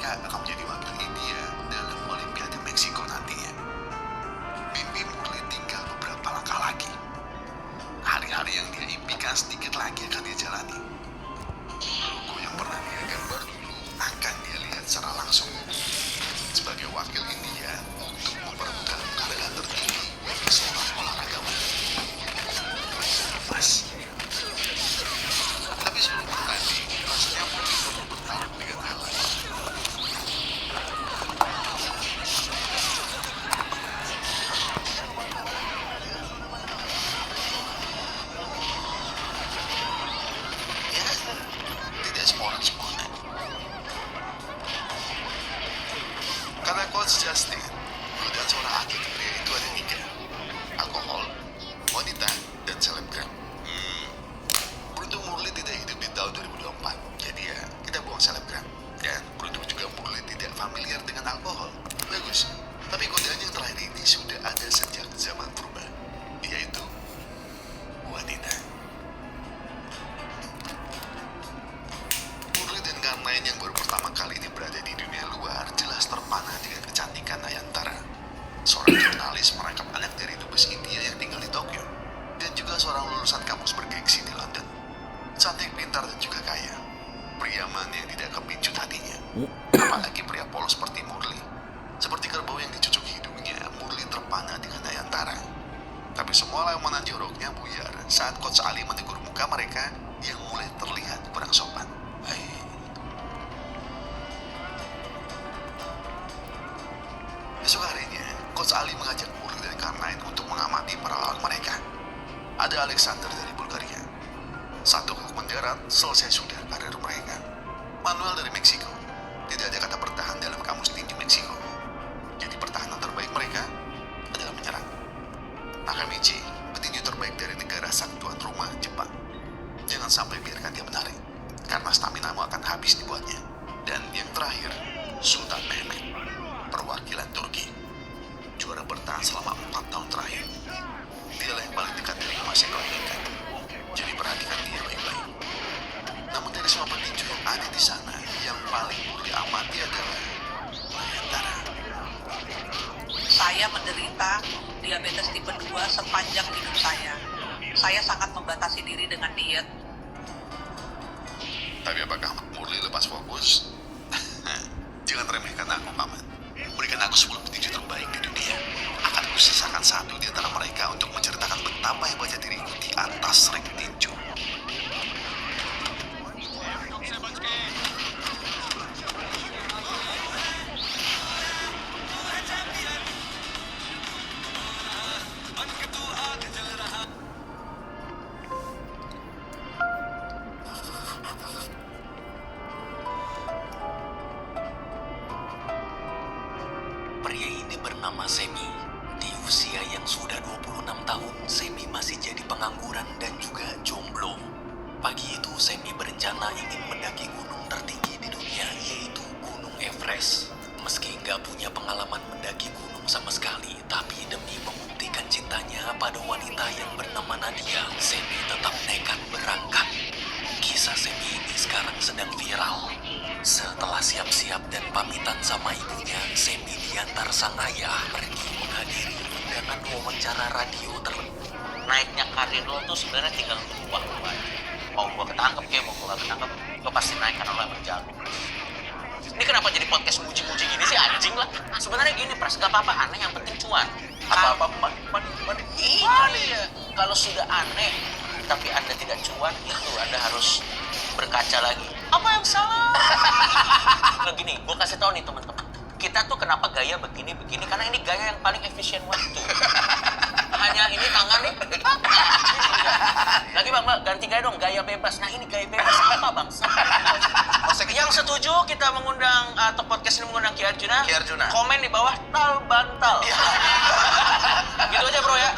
mereka akan menjadi wakil India dalam Olimpiade Meksiko nantinya. Mimpi Murli tinggal beberapa langkah lagi. Hari-hari yang dia impikan sedikit lagi akan dia jalani. Logo yang pernah dia gambar dulu akan dia lihat secara langsung. Sebagai wakil India untuk memperebutkan penghargaan tertinggi bagi seorang olahragawan. Mas. Tapi sebelum bertanding, rasanya Murli perlu bertarung dengan hal lain. Ya, tidak semua orang sempurna. Kata Coach Justin, godaan seorang atlet pria itu ada 3. Alkohol, wanita, dan selebgram. Beruntung Murli tidak hidup di tahun 2024, jadi ya kita buang selebgram. Dan beruntung juga Murli tidak familiar dengan alkohol. Bagus, tapi godaan yang terakhir ini sudah ada sejak zaman purba, yaitu wanita. Murli dan kawan-kawan yang baru pertama kali ini berada di dunia luar jelas terpana dengan kecantikan Nayantara. Seorang jurnalis merangkap anak dari dubes India yang tinggal di Tokyo, dan juga seorang lulusan kampus bergengsi di London. Cantik, pintar, dan juga kaya. Pria mana yang tidak kepincut hatinya. Apalagi pria polos seperti Murli. Seperti kerbau yang dicucuk hidungnya, Murli terpana dengan Nayantara. Tapi semua lamunan joroknya buyar saat Coach Ali menegur muka mereka yang mulai terlihat kurang sopan. Esok harinya, Coach Ali mengajak Murli dan Karnain untuk mengamati para lawan mereka. Ada Alexander dari Bulgaria. 1 hook mendarat, selesai sudah karir mereka. Manuel dari Meksiko. Tidak ada kata bertahan dalam kamus tinju Meksiko. Jadi pertahanan terbaik mereka adalah menyerang. Nakamichi, petinju terbaik dari negara sang tuan rumah, Jepang. Jangan sampai biarkan dia menarik, karena staminamu akan habis dibuatnya. Dan yang terakhir, Sultan Mehmet, perwakilan Turki. Juara bertahan selama 4 tahun terakhir. Dialah yang paling dekat dengan emas yang kau inginkan. Jadi perhatikan dia baik-baik. Namun dari semua petinju yang ada di sana, yang paling Murli amati adalah Nayantara. Saya menderita diabetes tipe 2 sepanjang hidup saya. Saya sangat membatasi diri dengan diet. Tapi apakah Murli lepas fokus? Jangan remehkan aku, Paman. Berikan aku 10 petinju terbaik di dunia. Akan kusisakan 1 di antara mereka untuk menceritakan betapa hebatnya diriku di atas ring tinju. Pria ini bernama Semi. Di usia yang sudah 26 tahun, Semi masih jadi pengangguran dan juga jomblo. Pagi itu, Semi berencana ingin mendaki gunung tertinggi di dunia, yaitu Gunung Everest. Meski nggak punya pengalaman mendaki gunung sama sekali, tapi demi membuktikan cintanya pada wanita yang bernama Nadia, Semi tetap nekat berangkat. Kisah Semi ini sekarang sedang viral. Setelah siap-siap dan pamitan sama ibunya, Semi diantar sang ayah pergi menghadiri undangan wawancara radio Naiknya karir lo tuh sebenarnya tinggal berubah aja. Mau gua ketangkep kayak mau gua gak ketangkep, lo pasti naik karena lo emang jago. Ini kenapa jadi podcast muji-muji gini sih, anjing lah. Sebenarnya gini Pras, gak apa-apa aneh, yang penting cuan. Apa-apa, Iya, kalau sudah aneh tapi Anda tidak cuan, itu Anda harus berkaca lagi. Apa yang salah? Nah gini, gue kasih tahu nih teman-teman. Kita tuh kenapa gaya begini-begini, karena ini gaya yang paling efisien waktu. Hanya ini tangan nih. Lagi bang, ganti gaya dong, gaya bebas. Nah ini gaya bebas apa bang? Yang setuju kita mengundang atau podcast ini mengundang Ki Arjuna. Komen di bawah tal bantal. Gitu aja bro ya.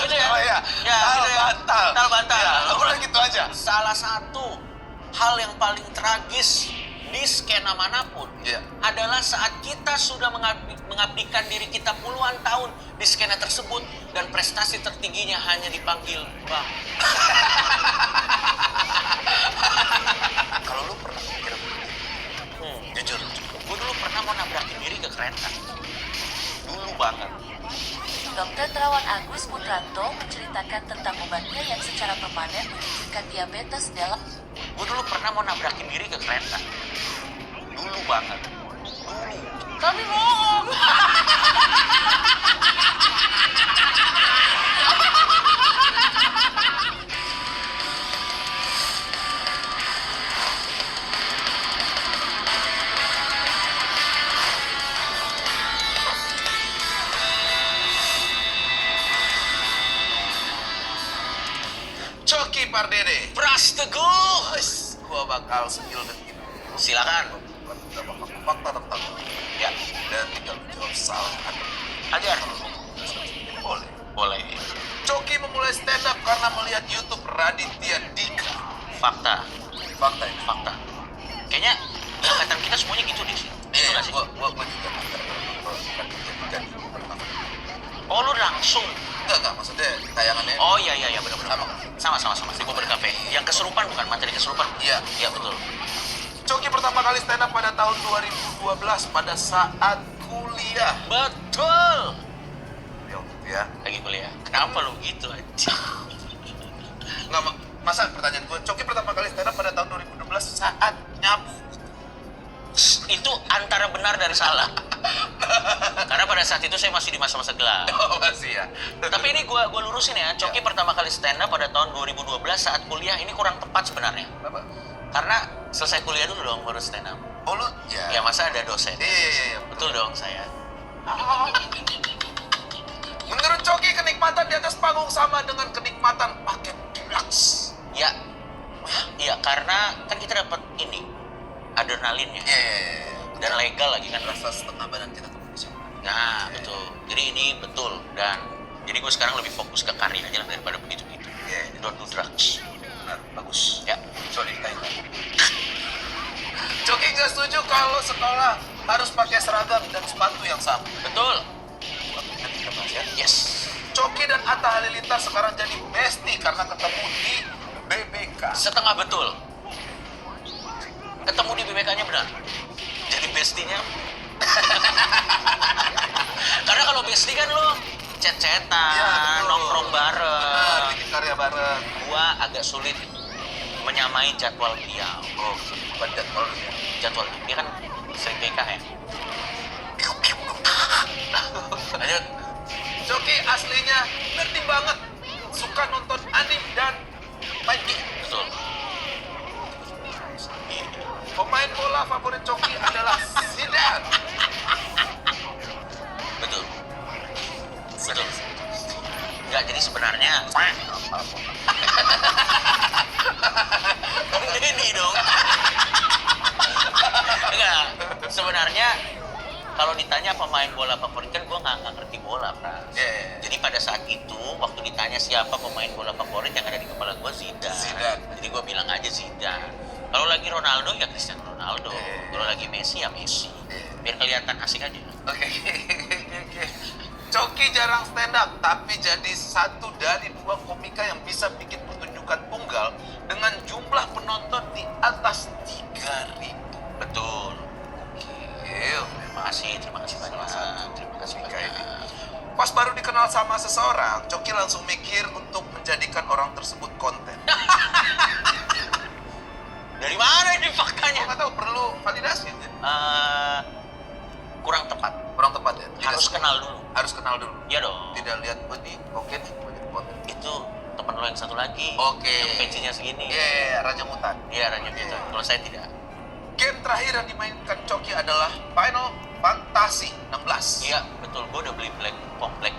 Gitu ya. Oh iya. Ya, Tal gitu ya. bantal. Tal bantal. Ya, udah gitu aja. Salah satu hal yang paling tragis di skena manapun adalah saat kita sudah mengabdikan diri kita puluhan tahun di skena tersebut dan prestasi tertingginya hanya dipanggil bang. Kalau lu pernah mikir Jujur, gue dulu kereta. Dulu banget. Dr. Terawan Agus Putranto menceritakan tentang obatnya yang secara permanen menyingkirkan diabetes dalam. Gue dulu pernah mau nabrakin diri ke kereta. Dulu banget. Dulu. Tapi bohong. Coki Pardede. Pras Teguh. Gua bakal spill dan gitu. Silakan. Fakta tentang Ya, dan tinggal jawab salah atau ajar. boleh. Boleh. Coki memulai stand up karena melihat YouTube Raditya Dika. Fakta. Fakta ini. Fakta. Kayaknya angkatan kita semuanya gitu deh sih. Itu Iya, nggak sih? gua juga Raditya Dika di pertama. Oh, lu langsung. Enggak, maksudnya tayangannya. Oh iya benar-benar. Sama. Sama. Di Bubur Cafe. Yang kesurupan bukan materi kesurupan. Iya. Iya betul. Coki pertama kali stand up pada tahun 2012 pada saat kuliah. Betul. Ya. Lagi kuliah. Kenapa lu gitu aja? Nggak, masa pertanyaan gue, Coki pertama kali stand up pada tahun 2012 saat nyabu. Itu antara benar dan salah. Karena pada saat itu saya masih di masa-masa gelap. Oh, masih ya. Tapi ini gua lurusin ya. Coki pertama kali stand up pada tahun 2012 saat kuliah. Ini kurang tepat sebenarnya. Apa? Karena selesai kuliah dulu dong baru stand up. Oh, lu? Ya. Ya masa ada dosen. Iya. Betul dong saya. Menurut Coki, kenikmatan di atas panggung sama dengan kenikmatan pakai deluxe. Ya. Iya, karena kan kita dapat ini adrenalinnya. Iya. Dan legal lagi kan. Rasa setengah badan kita tuh bisa. Nah, betul. Jadi ini betul. Dan jadi gue sekarang lebih fokus ke karya aja lah daripada begitu-begitu. Iya. Don't do drugs. Benar, bagus. Ya. Sorry, kaitan. Coki nggak setuju kalau sekolah harus pakai seragam dan sepatu yang sama. Betul. Nanti kita bahas ya. Yes. Coki dan Atta Halilintar sekarang jadi bestie karena ketemu di BBK. Setengah betul. Ketemu di BBK-nya benar. Jadi bestinya. Karena kalau bestie kan lo chat-chatan, Iya, betul. nongkrong bareng. Benar, bikin karya bareng. Gua agak sulit menyamai jadwal dia. Oh, bukan jadwal ya. Jadwal dia kan sering PKM. Lanjut. Coki aslinya ngerti banget, suka nonton anime dan main game. Betul. Pemain bola favorit Coki adalah Zidane. Betul. Betul. Enggak, jadi sebenarnya ini dong. Enggak, sebenarnya kalau ditanya pemain bola favorit kan gue nggak ngerti bola, Pras. Yeah. Jadi pada saat itu waktu ditanya siapa pemain bola favorit yang ada di kepala gue Zidane. Zidane. Jadi gue bilang aja Zidane. Kalau lagi Ronaldo ya Cristiano Ronaldo. Yeah. Kalau lagi Messi ya Messi. Yeah. Biar kelihatan asik aja. Oke. Coki jarang stand up, tapi jadi satu dari dua komika yang bisa bikin pertunjukan tunggal dengan jumlah penonton di atas 3.000. Betul. Gil. Terima kasih banyak. Terima kasih banyak. Pas baru dikenal sama seseorang, Coki langsung mikir untuk menjadikan orang tersebut konten. Dari mana ini Gue faktanya? nggak tahu, perlu validasi. Ya? Kurang tepat. Kurang tepat ya? Harus kenal dulu. Harus kenal dulu. Iya dong. Tidak lihat gue di oke nih, gue jadi konten. Itu teman lo yang satu lagi. Oke. Yang pensinya segini. Iya, Raja Mutan. Iya, Raja Mutan. Kalau saya tidak. Game terakhir yang dimainkan Coki adalah Final Fantasy 16. Iya, betul. Gue udah beli Black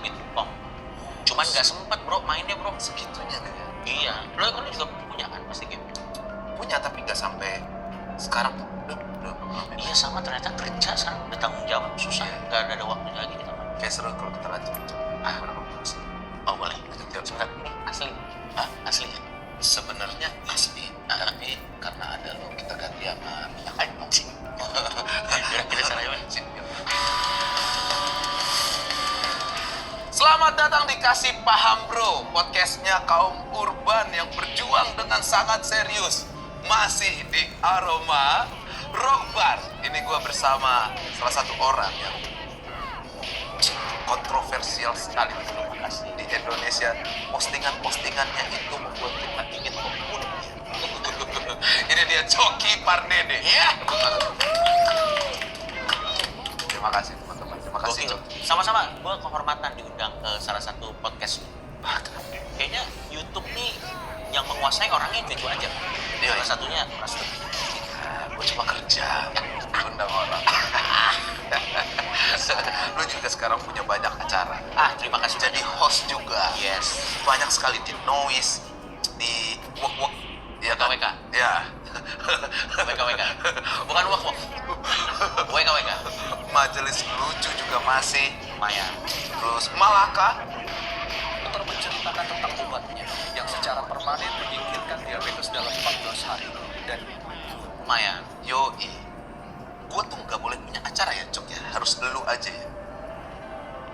Myth Pong. Cuman gak sempet bro mainnya bro. Segitunya kan ya? Iya. Lo kan juga punya kan pasti game. Punya tapi nggak sampai sekarang tuh. Udah Iya sama ternyata kerja sekarang udah tanggung jawab susah. Gak ada waktunya lagi kita main. kayak seru kalau kita lanjut. Berapa plus? Oh boleh. Lanjut jawab. Sebentar. Ini asli. Hah? Asli kan? Sebenarnya asli, tapi karena ada lo kita ganti sama minyak anjing. Biar kita caranya mana? Selamat datang di Kasih Paham Bro, podcastnya kaum urban yang berjuang dengan sangat serius. Masih di Aroma Rock Bar. Ini gue bersama salah satu orang yang kontroversial sekali di Indonesia. Postingan-postingannya itu membuat kita ingin membunuhnya. Ini dia Coki Pardede. Ya. Terima kasih teman-teman. Terima kasih Gokil. Coki. Sama-sama, gue kehormatan diundang ke salah satu podcast. Kayaknya YouTube nih yang menguasai orangnya itu aja. Iya, Salah iya. satunya Pras. Gue cuma kerja, undang orang. Lu juga sekarang punya banyak acara. Terima kasih. Jadi host juga. Yes. Banyak sekali di Noise, di Wok. Ya kan? WK. Ya. WK. Bukan wak. WK. Majelis lucu juga masih. Lumayan. Terus Malaka. Dokter menceritakan tentang obatnya yang secara permanen menyingkirkan diabetes dalam 14 hari dan Lumayan. Yoi. Gue tuh nggak boleh punya acara ya, Cok ya. Harus lu aja ya.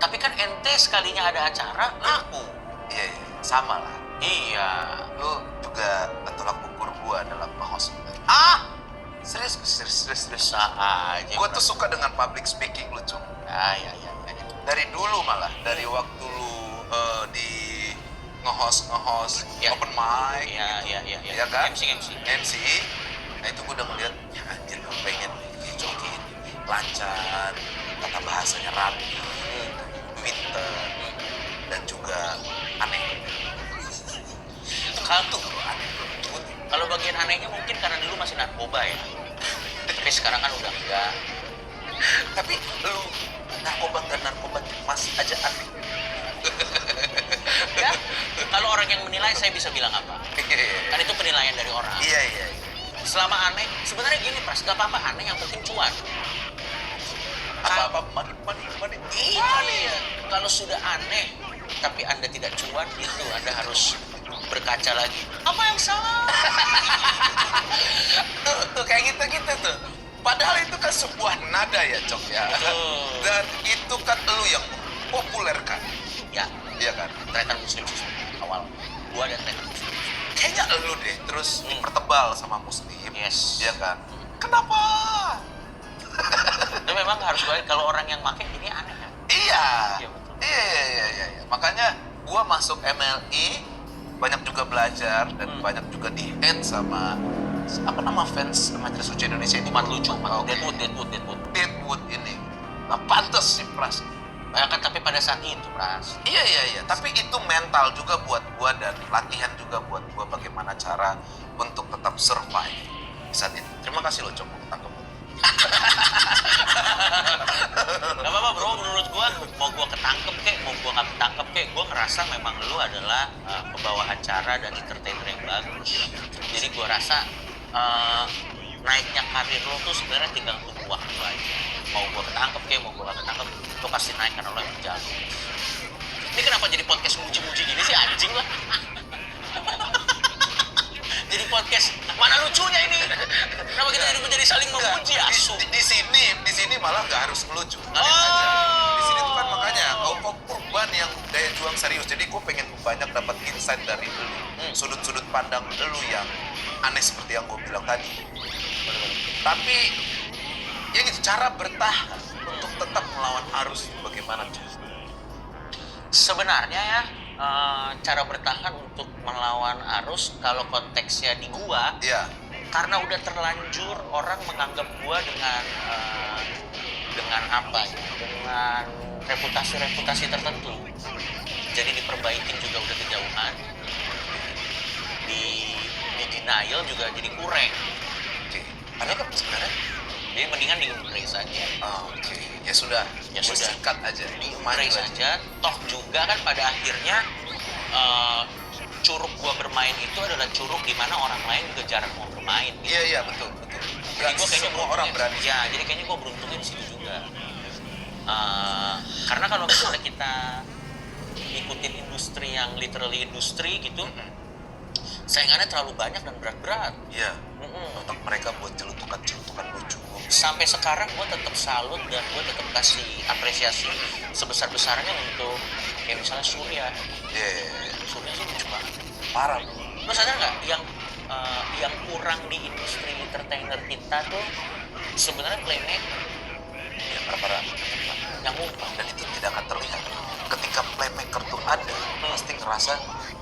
Tapi kan ente sekalinya ada acara, aku. Iya, sama lah. Iya. Lu juga tolak ukur gue dalam nge-host. Serius. Bisa aja. Gue tuh suka dengan public speaking lu, Cok. Ya. Dari dulu malah, dari waktu lu di nge-host Ya. open mic, Iya. ya kan? MC. Nah itu gue udah ngeliat, ya anjir gue pengen Coki lancar, tata bahasanya rapi, pinter, dan juga aneh. Kalau bagian anehnya mungkin karena dulu masih narkoba ya. Tapi sekarang kan udah enggak. Tapi lu narkoba masih aja aneh. Ya, kalau orang yang menilai saya bisa bilang apa? Kan itu penilaian dari orang. Iya. Selama aneh, sebenarnya gini Pras, gak apa-apa aneh yang penting cuan. Apa money. Iya. Kalau sudah aneh, tapi Anda tidak cuan, itu Anda harus berkaca lagi. Apa yang salah? Tuh kayak gitu tuh. Padahal itu kan sebuah nada ya, Cok ya. Betul. Dan itu kan lu yang populerkan. Ya, Iya kan? tretan muslim sih awal. Gua ada tretan muslim. Kayaknya lu deh terus dipertebal sama muslim. Yes. Iya kan? Kenapa? Tapi memang harus balik kalau orang yang make ini aneh kan? Iya. Iya, betul. Iya. Makanya gua masuk MLI banyak juga belajar dan banyak juga di-hate sama apa nama fans Majelis Lucu Indonesia ini. Umat lucu, Oke. Deadwood ini. Nah, pantas sih Pras. Ya kan, tapi pada saat itu Pras. Iya. Tapi itu mental juga buat gua dan latihan juga buat gua bagaimana cara untuk tetap survive saat itu. Terima kasih loh Cok tangkap. Gak apa-apa bro, menurut gua mau gua ketangkep kek, mau gua gak ketangkep kek, gua ngerasa memang lu adalah pembawa acara dan entertainer yang bagus. Jadi gua rasa naiknya karir lo tuh sebenarnya tinggal tunggu waktu aja. Mau gua ketangkep kek, mau gua gak ketangkep, lo pasti naik karena lo yang jago. Ini kenapa jadi podcast muji-muji gini sih, anjing lah. Jadi podcast, mana lucunya ini? Kenapa kita jadi saling memuji, asu? Di sini malah nggak harus ngelucu. Ngalir aja. Di sini tuh kan makanya kau kurban yang daya juang serius. Jadi gue pengen banyak dapat insight dari lu, sudut-sudut pandang lu yang aneh seperti yang gue bilang tadi. Tapi ya gitu, cara bertahan untuk tetap melawan arus itu bagaimana? Sebenarnya ya, cara bertahan untuk melawan arus kalau konteksnya di gua, Iya. karena udah terlanjur orang menganggap gua dengan apa ya, dengan reputasi tertentu. Jadi diperbaikin juga udah kejauhan, di denial juga jadi kurang. Oke. Ada kan sebenarnya? Jadi mendingan di-embrace aja. Oke. Ya sudah. Ya Gua sudah. sikat aja. Di-embrace aja. Toh juga kan pada akhirnya curug gua bermain itu adalah curug di mana orang lain juga jarang mau bermain. Gitu. Iya betul. Jadi gue kayaknya semua orang berani. Ya, jadi kayaknya gue beruntungnya di situ juga. Karena kalau misalnya kita ikutin industri yang literally industri gitu, saingannya terlalu banyak dan berat-berat. Iya. Untuk mereka buat celutukan lucu. Sampai sekarang gue tetap salut dan gue tetap kasih apresiasi sebesar-besarnya untuk kayak misalnya Surya. Iya. Surya sih lucu banget. Parah. Lo sadar nggak yang kurang di industri entertainer kita tuh sebenarnya playmaker Ya, para yang umpan. dan itu tidak akan terlihat. Ketika playmaker tuh ada, pasti ngerasa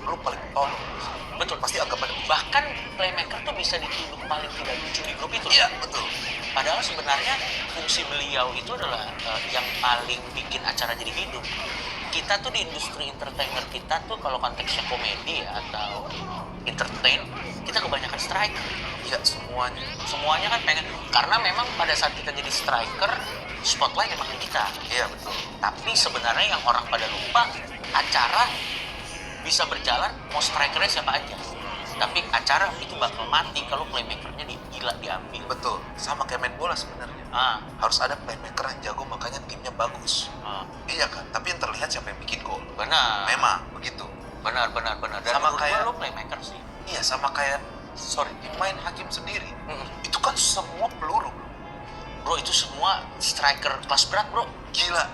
lu paling tolong. Betul. Pasti anggapan Bahkan playmaker tuh bisa dituduh paling tidak lucu di grup itu. Iya, betul. Padahal sebenarnya fungsi beliau itu adalah yang paling bikin acara jadi hidup. Kita tuh di industri entertainer kita tuh kalau konteksnya komedi ya, atau entertain, kita kebanyakan striker. Iya, semuanya. Semuanya kan pengen, karena memang pada saat kita jadi striker, spotlight emang di kita. Iya, betul. Tapi sebenarnya yang orang pada lupa, acara bisa berjalan mau strikernya siapa aja. Tapi acara itu bakal mati kalau playmakernya gila diambil. Betul. Sama kayak main bola sebenarnya. Harus ada playmaker yang jago, makanya timnya bagus. Iya kan? Tapi yang terlihat siapa yang bikin gol. Benar. Memang begitu. Benar. Dan Sama menurut kayak- gua lo playmaker sih. Iya, sama kayak main Hakim sendiri. Mm-mm. Itu kan semua peluru. Bro, itu semua striker kelas berat, bro. Gila.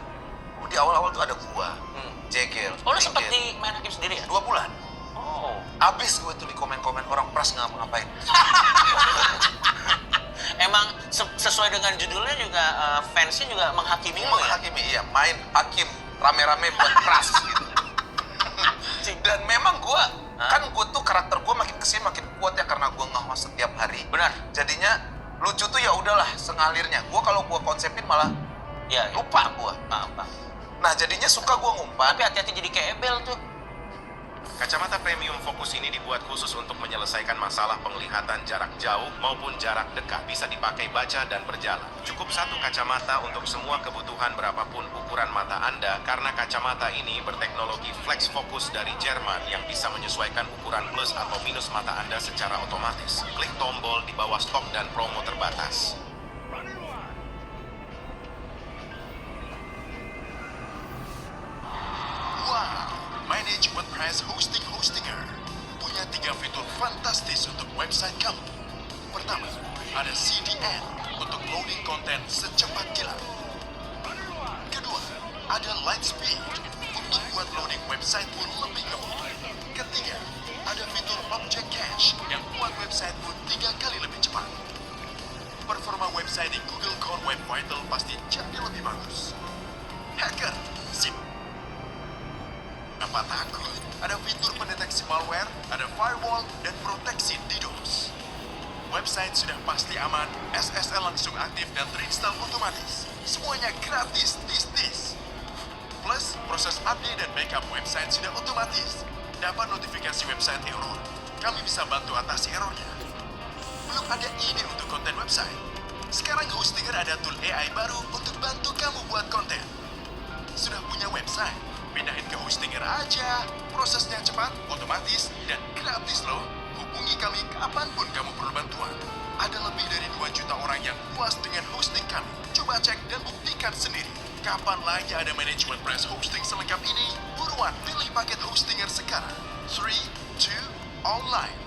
Di awal-awal tuh ada gua, Jegel. Oh, lo sempet Jegel. di main hakim sendiri ya? 2 bulan. Oh. Abis gue tuh di komen-komen orang pras nggak ngapain. Emang sesuai dengan judulnya juga fansnya juga menghakimi lo ya? Menghakimi, iya. Main hakim rame-rame buat pras gitu. Dan memang gue, kan gue tuh karakter gue makin kesini makin kuat ya karena gue nge-host setiap hari. Benar. Jadinya lucu tuh ya udahlah sengalirnya. Gue kalau gue konsepin malah Ya. lupa gue. Apa? Nah jadinya suka gue ngumpan. Tapi hati-hati jadi kayak Ebel tuh. Kacamata premium fokus ini dibuat khusus untuk menyelesaikan masalah penglihatan jarak jauh maupun jarak dekat. Bisa dipakai baca dan berjalan. Cukup satu kacamata untuk semua kebutuhan berapapun ukuran mata Anda karena kacamata ini berteknologi flex fokus dari Jerman yang bisa menyesuaikan ukuran plus atau minus mata Anda secara otomatis. Klik tombol di bawah stok dan promo terbatas. Wow, Manage WordPress Hostinger punya 3 fitur fantastis untuk website kamu. Pertama, ada CDN untuk loading konten secepat kilat. Kedua, ada light speed untuk buat loading website pun lebih ngebut. Ketiga, ada fitur Object Cache yang buat website pun 3 kali lebih cepat. Performa website di Google Core Web Vital pasti jadi lebih bagus. Hacker, sip. Apa takut? Ada fitur pendeteksi malware, ada firewall, dan proteksi DDoS. Website sudah pasti aman, SSL langsung aktif dan terinstall otomatis. Semuanya gratis, tis. Plus, proses update dan backup website sudah otomatis. Dapat notifikasi website error, kami bisa bantu atasi errornya. Belum ada ide untuk konten website? Sekarang Hostinger ada tool AI baru untuk bantu kamu buat konten. Sudah punya website? Pindahin ke Hostinger aja. Prosesnya cepat, otomatis, dan gratis loh. Hubungi kami kapanpun kamu perlu bantuan. Ada lebih dari 2 juta orang yang puas dengan hosting kami. Coba cek dan buktikan sendiri. Kapan lagi ada manage WordPress hosting selengkap ini? Buruan pilih paket Hostinger sekarang. 3, 2, online.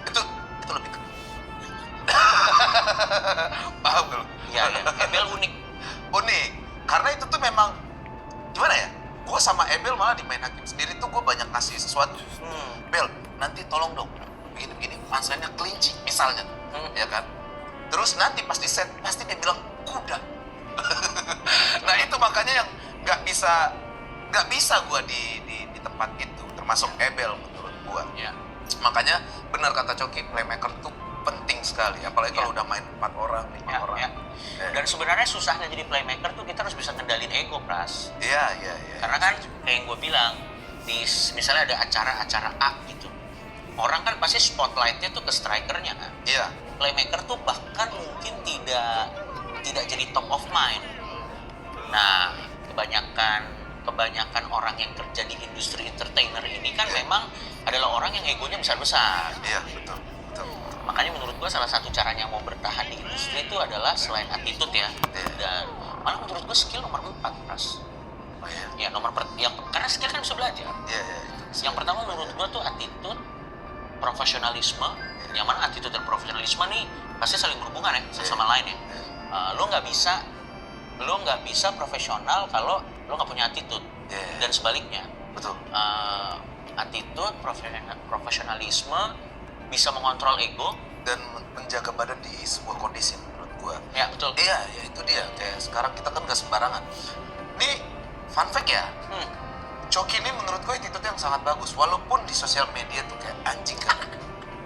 Itu lebih ke... Paham gak lu? Iya. Ebel unik. Unik. Karena itu tuh memang gimana ya? Gue sama Ebel malah di main hakim sendiri tuh gue banyak ngasih sesuatu. Bel, nanti tolong dong begini-begini, punchline-nya kelinci misalnya, ya kan? Terus nanti pas di set pasti dia bilang kuda. Nah itu makanya yang nggak bisa gue di tempat itu, termasuk Ebel menurut gue. Ya. Makanya benar kata Coki, playmaker tuh penting sekali, apalagi kalau udah main 4 orang, 5 orang. Ya. Dan sebenarnya susahnya jadi playmaker tuh kita harus bisa ngendalin ego, Pras. Iya. Karena kan kayak yang gue bilang, misalnya ada acara-acara A gitu, orang kan pasti spotlightnya tuh ke strikernya kan. Iya. Playmaker tuh bahkan mungkin tidak jadi top of mind. Nah, kebanyakan orang yang kerja di industri entertainer ini kan memang adalah orang yang egonya besar-besar. Iya, betul. Makanya menurut gua salah satu caranya mau bertahan di industri itu adalah selain attitude ya. Iya. Dan malah menurut gua skill nomor 4, Pras. Oh iya. Ya, karena skill kan bisa belajar. Iya. Yang pertama menurut gua tuh attitude, profesionalisme. Yang mana attitude dan profesionalisme nih pasti saling berhubungan ya, satu sama lain ya. Lo nggak bisa profesional kalau lo nggak punya attitude. Iya. Dan sebaliknya, Betul. attitude, profesionalisme bisa mengontrol ego. Dan menjaga badan di sebuah kondisi menurut gua. Ya betul. Iya, ya itu dia. Kayak sekarang kita kan nggak sembarangan. Nih, fun fact ya. Coki ini menurut gue attitude yang sangat bagus. Walaupun di sosial media tuh kayak anjing kan.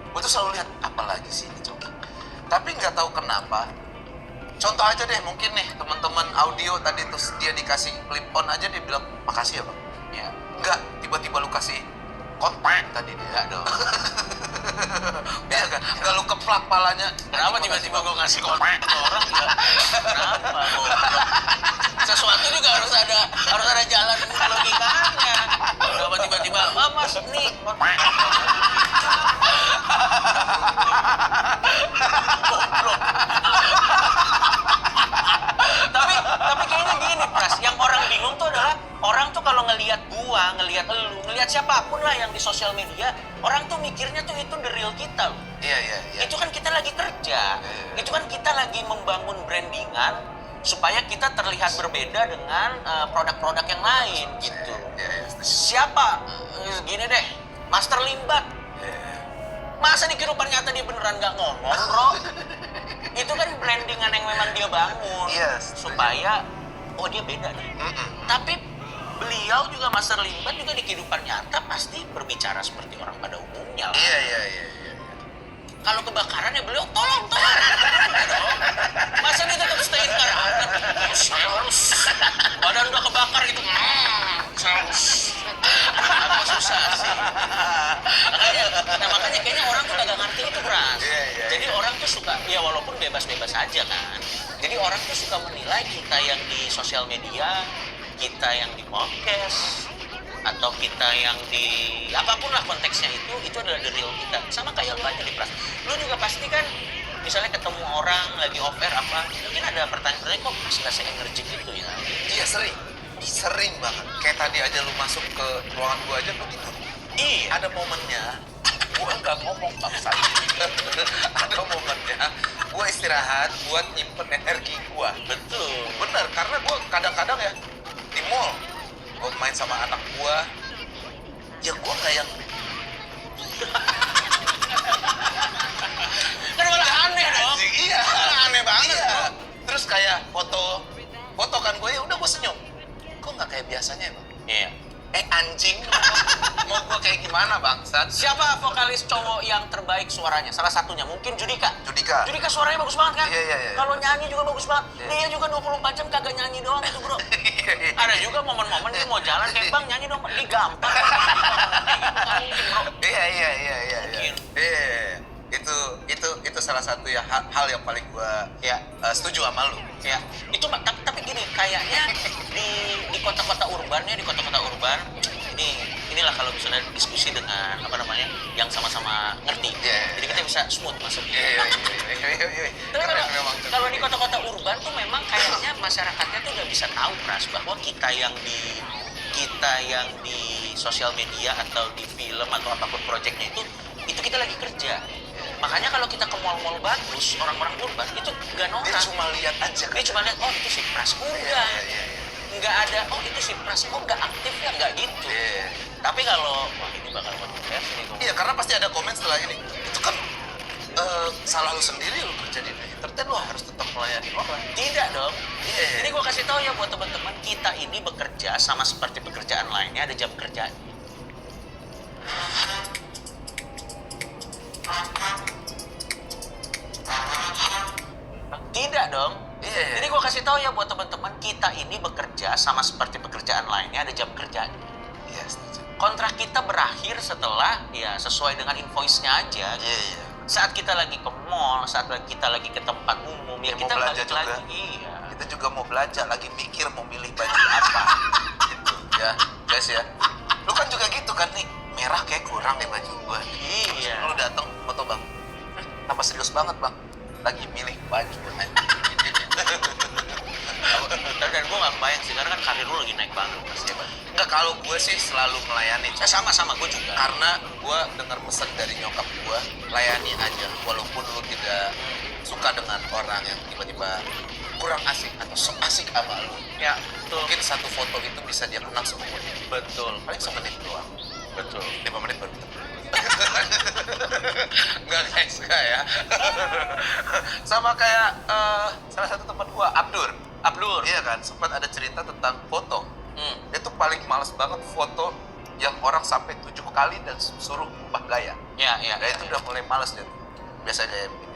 Gue tuh selalu lihat apa lagi sih ini Coki. Tapi nggak tahu kenapa. Contoh aja deh, mungkin nih teman-teman audio tadi terus dia dikasih clip on aja dia bilang makasih ya bang. Ya. Nggak tiba-tiba lu kasih kontak tadi dia. Enggak dong. Iya kan? Nggak lu keplak palanya. Kenapa tiba-tiba gue ngasih kontak ke orang ya? Kenapa? Goblok. Sesuatu juga harus ada jalan logikanya. Kenapa tiba-tiba, mas nih kontak. Goblok. Tapi kayaknya gini Pras, yang orang bingung tuh adalah orang tuh kalau ngelihat gua, ngelihat elu, ngelihat siapapun lah yang di sosial media, orang tuh mikirnya tuh itu the real kita loh. Iya. Itu kan kita lagi kerja, itu kan kita lagi membangun brandingan supaya kita terlihat berbeda dengan produk-produk yang lain gitu. Iya. Siapa? Gini deh, Master Limbat. Masa di kehidupan nyata dia beneran nggak ngomong, bro? Itu kan brandingan yang memang dia bangun Yes. supaya dia beda nih. Tapi beliau juga Master Limbat juga di kehidupan nyata pasti berbicara seperti orang pada umumnya lah. Iya. Kalau kebakaran ya beliau tolong. Ya dong. Masa dia tetap stay in karakter? Saya harus. Badan udah kebakar gitu. Saya harus. Apa susah sih? Makanya kayaknya orang tuh kagak ngerti itu, Bras. Iya. Jadi orang tuh suka, ya walaupun bebas-bebas aja kan. Jadi orang tuh suka menilai kita yang di sosial media, kita yang di podcast, atau kita yang di apapun lah konteksnya itu adalah the real kita. Sama kayak lu aja di Pras. Lu juga pasti kan misalnya ketemu orang lagi off air apa, mungkin ada pertanyaan-pertanyaan kok masih ngasih energi gitu ya. Iya sering banget. Kayak tadi aja lu masuk ke ruangan gua aja begitu. Iya. Ada momennya gua nggak ngomong bangsa. Ada momennya gua istirahat buat nyimpen energi gua. Betul. Bener, karena gua kadang-kadang ya di mall gua main sama anak gua, ya gua nggak yang Kan malah aneh dong. anjing, iya Aneh banget. iya. Bro. Terus kayak foto kan gue ya udah gue senyum. Kok nggak kayak biasanya ya bang? Iya. Anjing, mau gue kayak gimana bangsat? Siapa vokalis cowok yang terbaik suaranya? Salah satunya mungkin Judika. Judika. Judika suaranya bagus banget kan? Iya. Kalau nyanyi juga bagus banget. Iya. Dia juga 24 jam kagak nyanyi doang itu, Bro. Ada juga momen-momen dia mau jalan kayak Bang nyanyi dong, digampar. Bro. Iya. Mungkin. Iya. Itu salah satu ya hal yang paling gue setuju sama lu. Ya, itu tapi gini, kayaknya di kota-kota urban inilah kalau misalnya diskusi dengan yang sama-sama ngerti. Iya. Jadi kita bisa smooth masuknya. Iya. Tapi Keren memang. kalau di kota-kota urban tuh memang kayaknya masyarakatnya tuh udah bisa tahu Pras bahwa kita yang di sosial media atau di film atau apapun proyeknya itu kita lagi kerja. Makanya kalau kita ke mall-mall bagus, orang-orang urban itu gak norak. Dia cuma lihat aja. Dia cuma lihat, oh itu si Pras udah. Iya. Nggak ada, oh itu si Pras, oh nggak aktif ya, nggak gitu. Iya. Tapi kalau, wah ini bakal kontroversi nih. Iya, karena pasti ada komen setelah ini. Itu kan salah lu sendiri lu kerja di entertain, lu harus tetap melayani orang. Tidak dong. Iya. Jadi gue kasih tahu ya buat teman-teman, kita ini bekerja sama seperti pekerjaan lainnya, ada jam kerjaan. Tidak dong. Iya. Jadi gue kasih tahu ya buat teman-teman, kita ini bekerja sama seperti pekerjaan lainnya, ada jam kerjaan. Iya, setuju. Kontrak kita berakhir setelah ya sesuai dengan invoice-nya aja. Iya. Saat kita lagi ke mall, saat kita lagi ke tempat umum, ya Mau kita belanja balik juga. lagi. Iya. Kita juga mau belanja, lagi mikir mau milih baju apa. Gitu ya, guys ya. Lu kan juga gitu kan nih, merah kayak kurang nih baju gua. Iya. Lu datang foto bang, apa serius banget bang? Lagi milih baju. Dan gue gak kebayang sih, karena kan karir lu lagi naik banget pasti. Enggak, kalau gue sih selalu melayani. Sama-sama, gue juga. Karena gue dengar pesan dari nyokap gue, layani aja walaupun lu tidak suka dengan orang yang tiba-tiba kurang asik atau sok asik sama lu. Ya, betul. Mungkin satu foto itu bisa dia kenang semuanya. Betul. Paling semenit doang. Betul. 5 menit baru ketemu. Enggak guys, enggak ya. Sama kayak salah satu teman gua, Abdur. Iya kan, sempat ada cerita tentang foto. Dia tuh paling males banget foto yang orang sampai 7 kali dan suruh ubah gaya. Ya. Nah itu udah mulai males dia. Biasa gaya begini.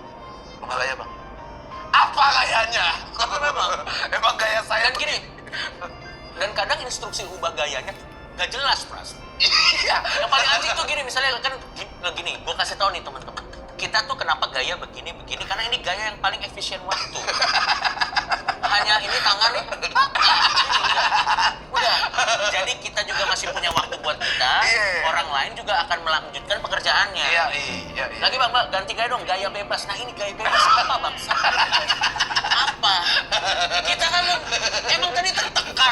Ubah gaya bang. Apa gayanya? Tapi memang. Emang gaya saya Dan gini, dan kadang instruksi ubah gayanya nggak jelas, Pras. Iya. Yang paling anjing tuh gini, misalnya kan gini, gue kasih tahu nih teman-teman. Kita tuh kenapa gaya begini, karena ini gaya yang paling efisien waktu. Hanya ini tangan nih, udah. Jadi kita juga masih punya waktu buat kita. Iya. Orang lain juga akan melanjutkan pekerjaannya. Iya. Lagi bang, ganti gaya dong, gaya bebas. Nah ini gaya bebas apa bang? Apa? Kita kan emang tadi tertekan.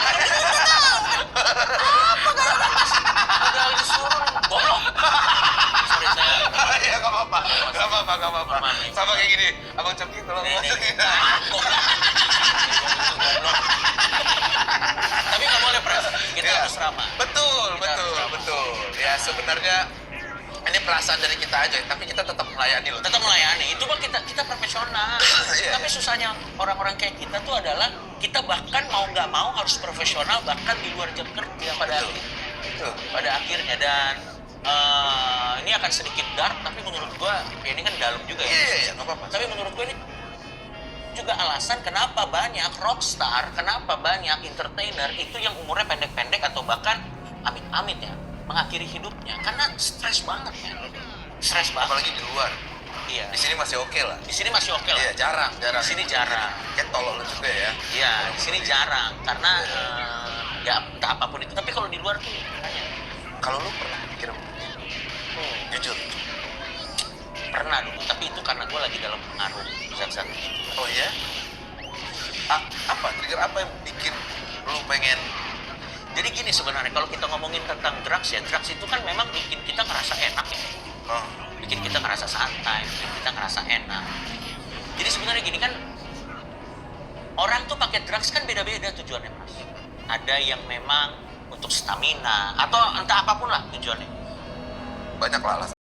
Apa gaya bebas? Udah disuruh, goblok. Sorry saya. Iya, gak apa-apa. Sama kayak gini, Abang Coki tolong masukin. Tapi nggak boleh, Pras. Kita Iya. harus ramah. Betul. Ya sebenarnya ini perasaan dari kita aja, tapi kita tetap melayani loh. Tetap melayani. Itu mah kita profesional. Iya. Tapi susahnya orang-orang kayak kita tuh adalah kita bahkan mau nggak mau harus profesional bahkan di luar jam kerja pada akhirnya. Dan ini akan sedikit dark, tapi menurut gua ya ini kan dalam juga ya. Iya, nggak apa-apa. Tapi menurut gua ini juga alasan kenapa banyak rockstar, kenapa banyak entertainer itu yang umurnya pendek-pendek atau bahkan amit-amit ya mengakhiri hidupnya karena stres banget ya. Stres banget. Apalagi di luar. Iya. Di sini masih oke lah. Di sini masih oke lah. Iya, jarang. Di sini jarang. Kayak tolol juga ya. Iya, di sini jarang karena ya entah apapun itu. Tapi kalau di luar tuh makanya Kalau lu pernah mikir jujur? pernah dulu. Tapi itu karena gue lagi dalam pengaruh zat-zat gitu. Oh iya? Apa? Trigger apa yang bikin lu pengen? Jadi gini sebenarnya kalau kita ngomongin tentang drugs ya, drugs itu kan memang bikin kita ngerasa enak ya. Oh, Bikin kita ngerasa santai, bikin kita ngerasa enak. Jadi sebenarnya gini kan, orang tuh pakai drugs kan beda-beda tujuannya, Mas. Ada yang memang untuk stamina atau entah apapun lah tujuannya. banyak lah alasan.